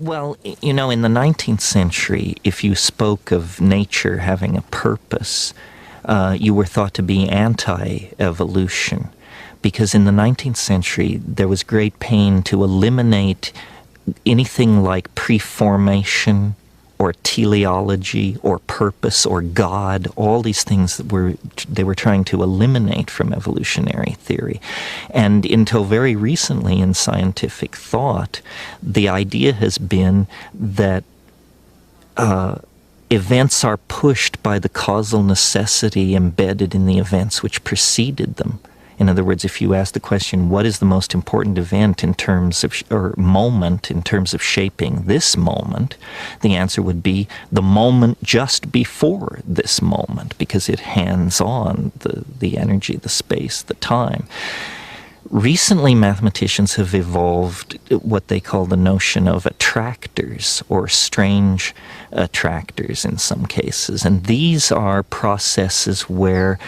Well, you know, in the 19th century, if you spoke of nature having a purpose, you were thought to be anti-evolution, because in the 19th century there was great pain to eliminate anything like preformation or teleology or purpose or God, all these things that they were trying to eliminate from evolutionary theory. And until very recently in scientific thought, the idea has been that events are pushed by the causal necessity embedded in the events which preceded them. In other words, if you ask the question, what is the most important event in terms of, or moment in terms of shaping this moment, the answer would be the moment just before this moment, because it hands on the energy, the space, the time. Recently, mathematicians have evolved what they call the notion of attractors, or strange attractors in some cases. And these are processes where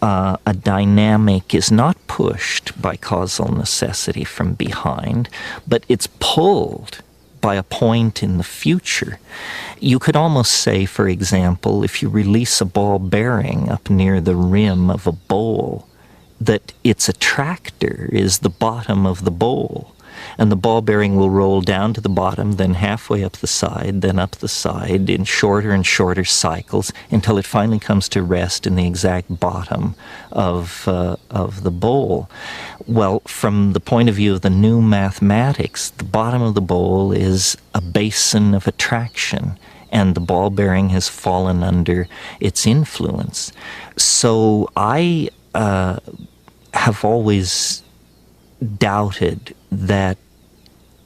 a dynamic is not pushed by causal necessity from behind, but it's pulled by a point in the future. You could almost say, for example, if you release a ball bearing up near the rim of a bowl, that its attractor is the bottom of the bowl. And the ball bearing will roll down to the bottom, then halfway up the side, then up the side in shorter and shorter cycles until it finally comes to rest in the exact bottom of the bowl. Well, from the point of view of the new mathematics, the bottom of the bowl is a basin of attraction, and the ball bearing has fallen under its influence. So I have always doubted that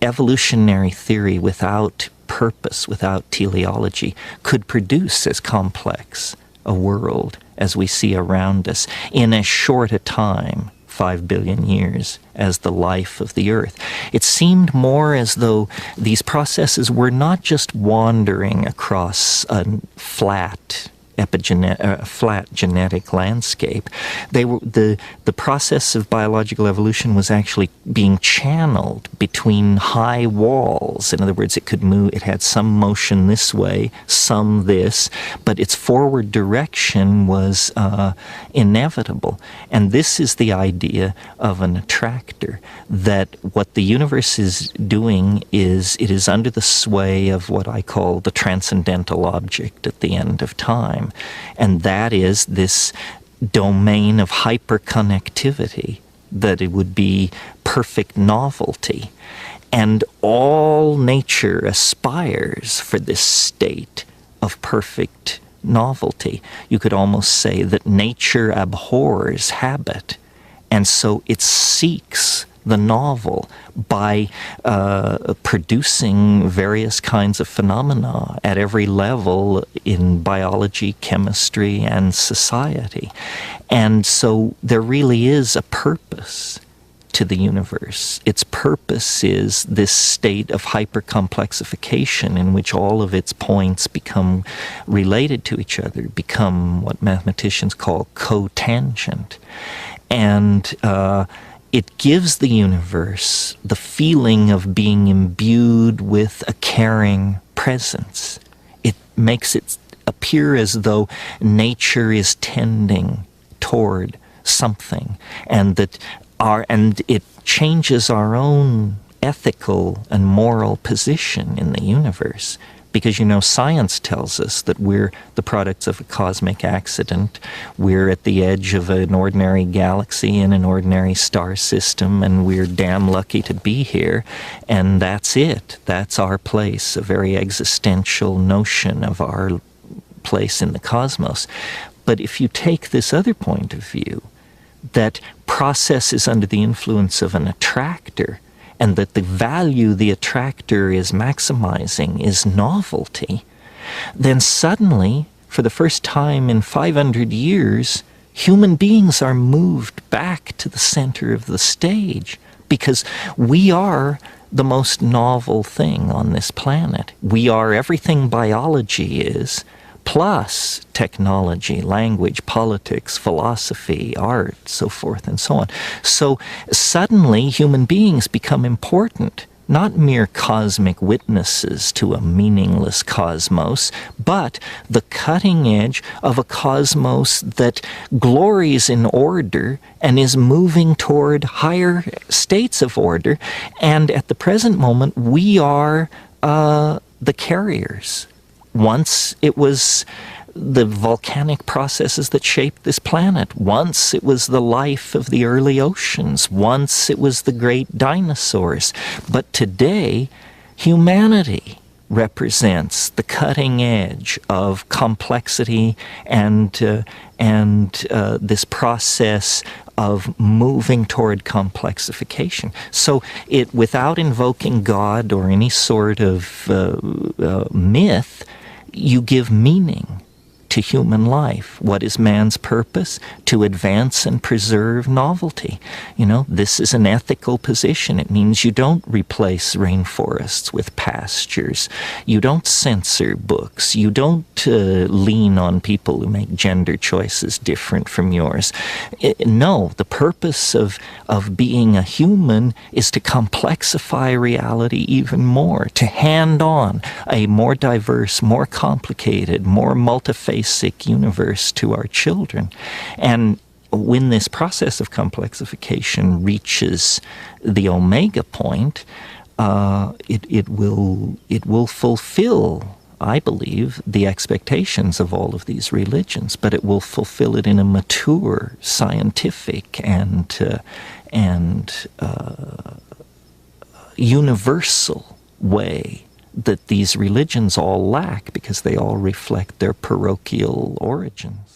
evolutionary theory without purpose, without teleology, could produce as complex a world as we see around us in as short a time, 5 billion years, as the life of the Earth. It seemed more as though these processes were not just wandering across a flat genetic landscape. They were the process of biological evolution was actually being channeled between high walls. In other words, it could move. It had some motion this way, some this, but its forward direction was inevitable. And this is the idea of an attractor, that what the universe is doing is it is under the sway of what I call the transcendental object at the end of time. And that is this domain of hyperconnectivity, that it would be perfect novelty. And all nature aspires for this state of perfect novelty. You could almost say that nature abhors habit, and so it seeks the novel by producing various kinds of phenomena at every level in biology, chemistry, and society. And so there really is a purpose to the universe. Its purpose is this state of hypercomplexification in which all of its points become related to each other, become what mathematicians call cotangent. And it gives the universe the feeling of being imbued with a caring presence. It makes it appear as though nature is tending toward something, and that it changes our own ethical and moral position in the universe. Because, you know, science tells us that we're the products of a cosmic accident. We're at the edge of an ordinary galaxy in an ordinary star system, and we're damn lucky to be here. And that's it. That's our place, a very existential notion of our place in the cosmos. But if you take this other point of view, that process is under the influence of an attractor, and that the value the attractor is maximizing is novelty, then suddenly, for the first time in 500 years, human beings are moved back to the center of the stage, because we are the most novel thing on this planet. We are everything biology is, plus technology, language, politics, philosophy, art, so forth and so on. So suddenly human beings become important not mere cosmic witnesses to a meaningless cosmos, but the cutting edge of a cosmos that glories in order and is moving toward higher states of order. And at the present moment, we are the carriers. Once it was the volcanic processes that shaped this planet. Once it was the life of the early oceans. Once it was the great dinosaurs. But today, humanity represents the cutting edge of complexity and this process of moving toward complexification. So without invoking God or any sort of myth, you give meaning to human life. What is man's purpose? To advance and preserve novelty. This is an ethical position. It means you don't replace rainforests with pastures. You don't censor books. You don't lean on people who make gender choices different from yours. No, the purpose of being a human is to complexify reality even more, to hand on a more diverse, more complicated, more multifaceted universe to our children. And when this process of complexification reaches the omega point, it will fulfill, I believe, the expectations of all of these religions, but it will fulfill it in a mature, scientific, and universal way that these religions all lack, because they all reflect their parochial origins.